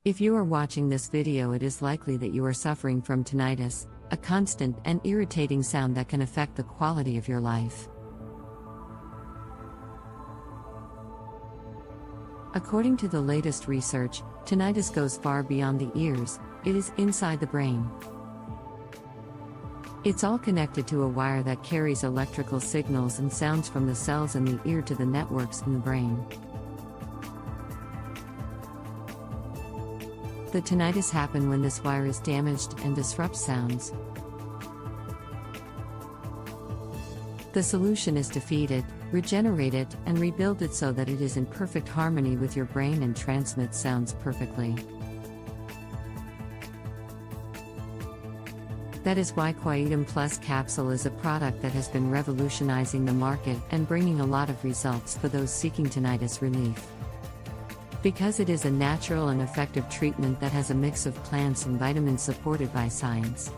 If you are watching this video, it is likely that you are suffering from tinnitus, a constant and irritating sound that can affect the quality of your life. According to the latest research, tinnitus goes far beyond the ears, it is inside the brain. It's all connected to a wire that carries electrical signals and sounds from the cells in the ear to the networks in the brain. The tinnitus happens when this wire is damaged and disrupts sounds. The solution is to feed it, regenerate it, and rebuild it so that it is in perfect harmony with your brain and transmits sounds perfectly. That is why Quietum Plus capsule is a product that has been revolutionizing the market and bringing a lot of results for those seeking tinnitus relief. Because it is a natural and effective treatment that has a mix of plants and vitamins supported by science.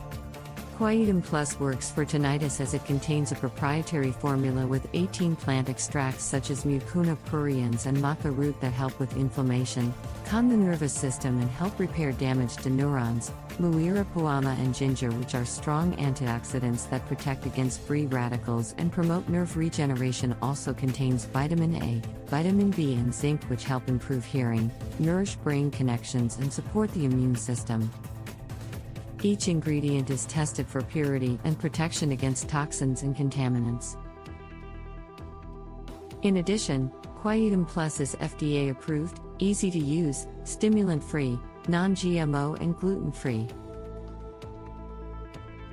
Quietum Plus works for tinnitus as it contains a proprietary formula with 18 plant extracts such as mucuna pruriens and maca root that help with inflammation, calm the nervous system and help repair damage to neurons, muira puama and ginger, which are strong antioxidants that protect against free radicals and promote nerve regeneration. Also contains vitamin A, vitamin B and zinc, which help improve hearing, nourish brain connections and support the immune system. Each ingredient is tested for purity and protection against toxins and contaminants. In addition, Quietum Plus is FDA approved, easy to use, stimulant-free, non-GMO and gluten-free.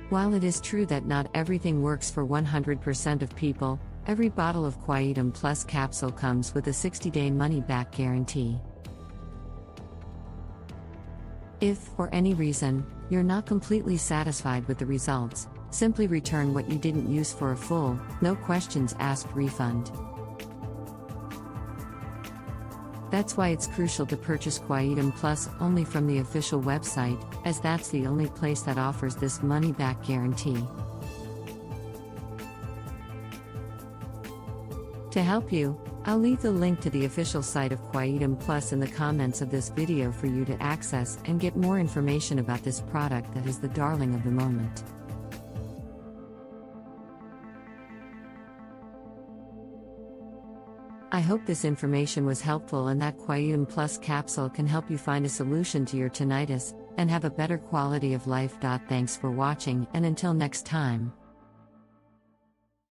While it is true that not everything works for 100% of people, every bottle of Quietum Plus capsule comes with a 60-day money-back guarantee. If, for any reason, you're not completely satisfied with the results, simply return what you didn't use for a full, no questions asked refund. That's why it's crucial to purchase Quietum Plus only from the official website, as that's the only place that offers this money-back guarantee. To help you, I'll leave the link to the official site of Quietum Plus in the comments of this video for you to access and get more information about this product that is the darling of the moment. I hope this information was helpful and that Quietum Plus capsule can help you find a solution to your tinnitus and have a better quality of life. Thanks for watching, and until next time.